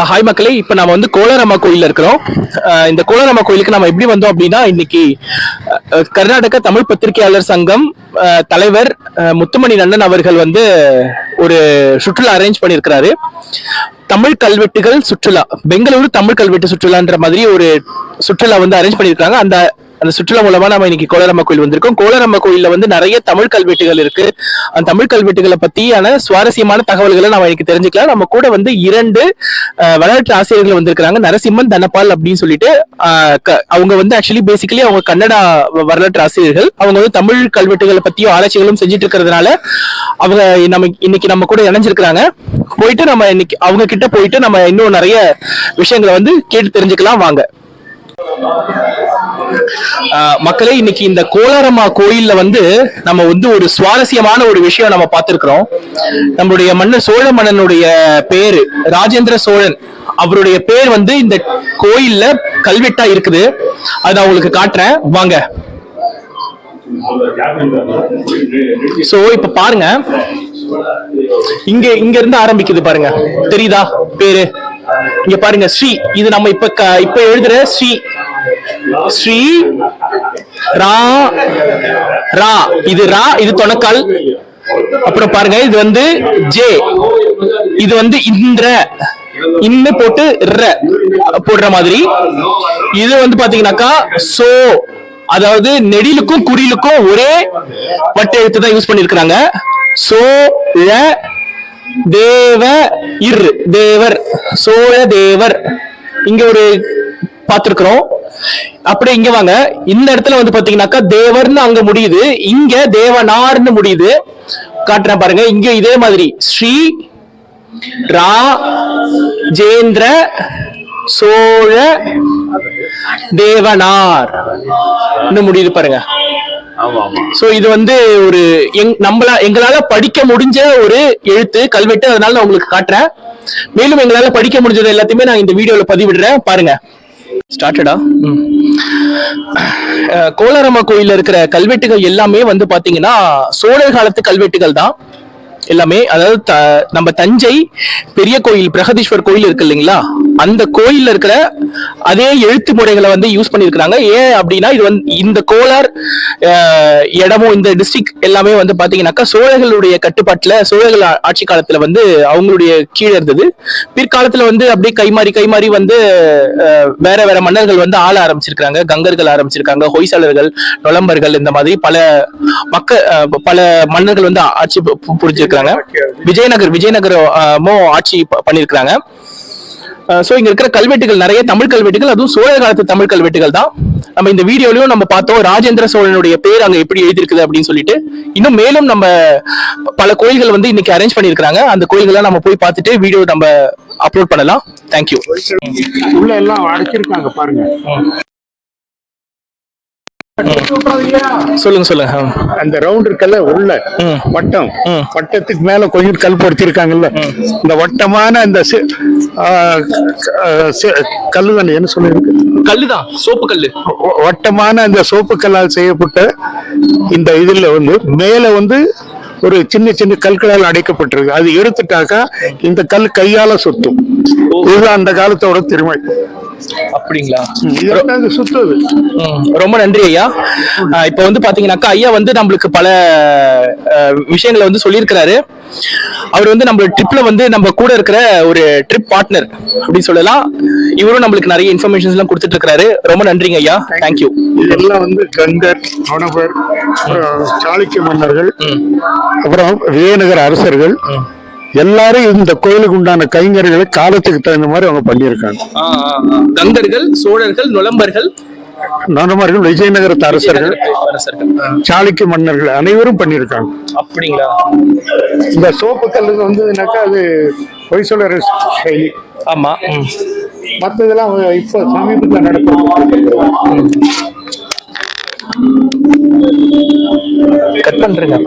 Hi மக்களே, இப்போ நம்ம வந்து கோலாரம்மா கோயிலில் இருக்கிறோம். இந்த கோலாரம்மா கோயிலுக்கு நம்ம எப்படி வந்தோம் அப்படின்னா, இன்னைக்கு கர்நாடக தமிழ் பத்திரிகையாளர் சங்கம் தலைவர் முத்துமணி நன்னன் அவர்கள் வந்து ஒரு சுற்றுலா அரேஞ்ச் பண்ணியிருக்கிறாரு. தமிழ் கல்வெட்டுகள் சுற்றுலா, பெங்களூரு தமிழ் கல்வெட்டு சுற்றுலான்ற மாதிரி ஒரு சுற்றுலா வந்து அரேஞ்ச் பண்ணியிருக்காங்க. அந்த சுற்றுலா மூலமா நம்ம இன்னைக்கு கோலாரம்மா கோயில் வந்திருக்கோம். கோலாரம்மா கோயில்ல வந்து நிறைய தமிழ் கல்வெட்டுகள் இருக்கு. அந்த தமிழ் கல்வெட்டுகளை பத்தியான சுவாரஸ்யமான தகவல்களை நம்ம இன்னைக்கு தெரிஞ்சுக்கலாம். நம்ம கூட வந்து 2 வரலாற்று ஆசிரியர்கள் வந்திருக்காங்க. நரசிம்மன், தனபால் அப்படின்னு சொல்லிட்டு அவங்க வந்து ஆக்சுவலி பேசிக்கலி அவங்க கன்னடா வரலாற்று ஆசிரியர்கள். அவங்க வந்து தமிழ் கல்வெட்டுகளை பத்தியும் ஆராய்ச்சிகளும் செஞ்சுட்டு இருக்கிறதுனால அவங்க இன்னைக்கு நம்ம கூட இணைஞ்சிருக்கிறாங்க. போயிட்டு நம்ம இன்னைக்கு அவங்க கிட்ட போயிட்டு நம்ம இன்னும் நிறைய விஷயங்களை வந்து கேட்டு தெரிஞ்சுக்கலாம். வாங்க மக்களே, இன்னைக்கு இந்த கோலாரம்மா கோயில்ல வந்து நம்ம வந்து ஒரு சுவாரஸ்யமான ஒரு விஷயம் நம்ம பார்த்திருக்கிறோம். நம்மளுடைய மன்னர் சோழ மன்னனுடைய பேரு ராஜேந்திர சோழன், அவருடைய பேர் வந்து இந்த கோயில்ல கல்வெட்டா இருக்குது. அது நான் உங்களுக்கு காட்டுறேன், வாங்க. சோ இப்ப பாருங்க, இங்க இருந்து ஆரம்பிக்குது பாருங்க, தெரியுதா பேரு? இங்க பாருங்க, ஸ்ரீ. இது நம்ம இப்ப எழுதுற ஸ்ரீ ஸ்ரீ ரா ரா, இது ரா, இது தொணக்கால். அப்புறம் பாருங்க, இது வந்து ஜே, இது வந்து இந்திர, இன்னு போட்டு ர போடுற மாதிரி. இது வந்து பாத்தீங்கன்னாக்கா சோ, அதாவது நெடிலுக்கும் குறிலுக்கும் ஒரே வட்ட எழுத்து தான் யூஸ் பண்ணிருக்கிறாங்க. சோ தேவ இர், தேவர், சோழ தேவர் இங்க ஒரு பார்த்திருக்கிறோம். அப்படியே இங்க வாங்க, இந்த இடத்துல வந்து பாத்தீங்கன்னாக்கா தேவர்னு அங்க முடியுது, இங்க தேவனார்னு முடியுது. காட்டுறேன் பாருங்க, இங்க இதே மாதிரி ஸ்ரீ ரா ஜேந்திர சோழ தேவனார் முடியுது பாருங்க. சோ இது வந்து ஒரு எங்களால படிக்க முடிஞ்ச ஒரு எழுத்து கல்வெட்டு, அதனால நான் உங்களுக்கு காட்டுறேன். மேலும் எங்களால படிக்க முடிஞ்சது எல்லாத்தையுமே நான் இந்த வீடியோல பதிவிடுறேன், பாருங்க. ஸ்டார்டடா. கோலாரம்மா கோயில்ல இருக்கிற கல்வெட்டுகள் எல்லாமே வந்து பாத்தீங்கன்னா சோழர் காலத்து கல்வெட்டுகள் தான் எல்லாமே. அதாவது நம்ம தஞ்சை பெரிய கோயில் பிரகதீஸ்வர் கோயில் இருக்கு இல்லைங்களா, அந்த கோயில்ல இருக்கிற அதே எழுத்து முறைகளை வந்து யூஸ் பண்ணிருக்காங்க. ஏன் அப்படின்னா, இது வந்து இந்த கோலார் இடமும் இந்த டிஸ்ட்ரிக்ட் எல்லாமே வந்து பாத்தீங்கன்னாக்கா சோழர்களுடைய கட்டுப்பாட்டுல, சோழர்கள் ஆட்சி காலத்துல வந்து அவங்களுடைய கீழே இருந்தது. பிற்காலத்துல வந்து அப்படியே கைமாறி வந்து வேற வேற மன்னர்கள் வந்து ஆள ஆரம்பிச்சிருக்காங்க. கங்கர்கள் ஆரம்பிச்சிருக்காங்க, ஹொய்சாளர்கள், நொலம்பர்கள், இந்த மாதிரி பல மன்னர்கள் வந்து ஆட்சி புரிஞ்சிருக்காங்க. விஜயநகரமும் ஆட்சி பண்ணிருக்காங்க. சோ இங்க இருக்கிற கல்வெட்டுகள் நிறைய தமிழ் கல்வெட்டுகள், அதுவும் சோழ காலத்து தமிழ் கல்வெட்டுகள் தான். நம்ம இந்த வீடியோலயும் நம்ம பார்த்தோம் ராஜேந்திர சோழனுடைய பேர் அங்க எப்படி எழுதிருக்குது அப்படின்னு சொல்லிட்டு. இன்னும் மேலும் நம்ம பல கோயில்கள் வந்து இன்னைக்கு அரேஞ்ச் பண்ணிருக்காங்க. அந்த கோயில்கள் நம்ம போய் பார்த்துட்டு வீடியோ நம்ம அப்லோட் பண்ணலாம். தேங்க்யூ. உள்ள எல்லாம் அடைச்சிருக்காங்க பாருங்க. சொல்லுங்க. அந்த ரவுண்ட் இருக்கல உள்ள வட்டம், வட்டத்துக்கு மேல கொஞ்சம் கல் பொறுத்திருக்காங்கல்ல, இந்த வட்டமான அந்த கல்லுதான் என்ன சொல்லிருக்கு, கல்லுதான், சோப்பு கல்லு. வட்டமான அந்த சோப்பு கல்லால் செய்யப்பட்ட இந்த இதுல வந்து மேல வந்து ஒரு சின்ன சின்ன கற்களால் அடைக்கப்பட்டிருக்கு. அது எடுத்துட்டாக்கா இந்த கல் கையால சுத்தும். இதுதான் அந்த காலத்தோட திறமை. அப்படிங்களா? சுத்துது. ரொம்ப நன்றி ஐயா. இப்ப வந்து பாத்தீங்கன்னாக்கா ஐயா வந்து நம்மளுக்கு பல விஷயங்களை வந்து சொல்லியிருக்கிறாரு. அவர் வந்து நம்ம ட்ரிப்ல வந்து நம்ம கூட இருக்கிற ஒரு ட்ரிப் பார்ட்னர் அப்படின்னு சொல்லலாம். இவரும் நம்மளுக்கு நிறைய இன்ஃபர்மேஷன்ஸ் எல்லாம் கொடுத்துட்டு இருக்காரு. ரொம்ப நன்றிங்க ஐயா. தேங்க்யூ. இதெல்லாம் வந்து கங்கர், நொணபர், சாளுக்கிய மன்னர்கள், அப்புறம் விஜயநகர அரசர்கள் எல்லாரும் இந்த கோயிலுக்கு உண்டான கைங்கர்களை காலத்துக்கு தகுந்த மாதிரி அவங்க பண்ணியிருக்காங்க. கங்கர்கள், சோழர்கள், நொலம்பர்கள், விஜயநகர அரசர்கள், சாளுக்கிய மன்னர்கள் அனைவரும் பண்ணியிருக்காங்க. அப்படிங்களா? இந்த சோப்பு கல்லுக்கு வந்ததுனாக்கா அது ஹொய்சாளர் சைலி. ஆமா. மற்றதெல்லாம் இப்ப சமீபத்தில் நடக்கும். கட் பண்றேங்க.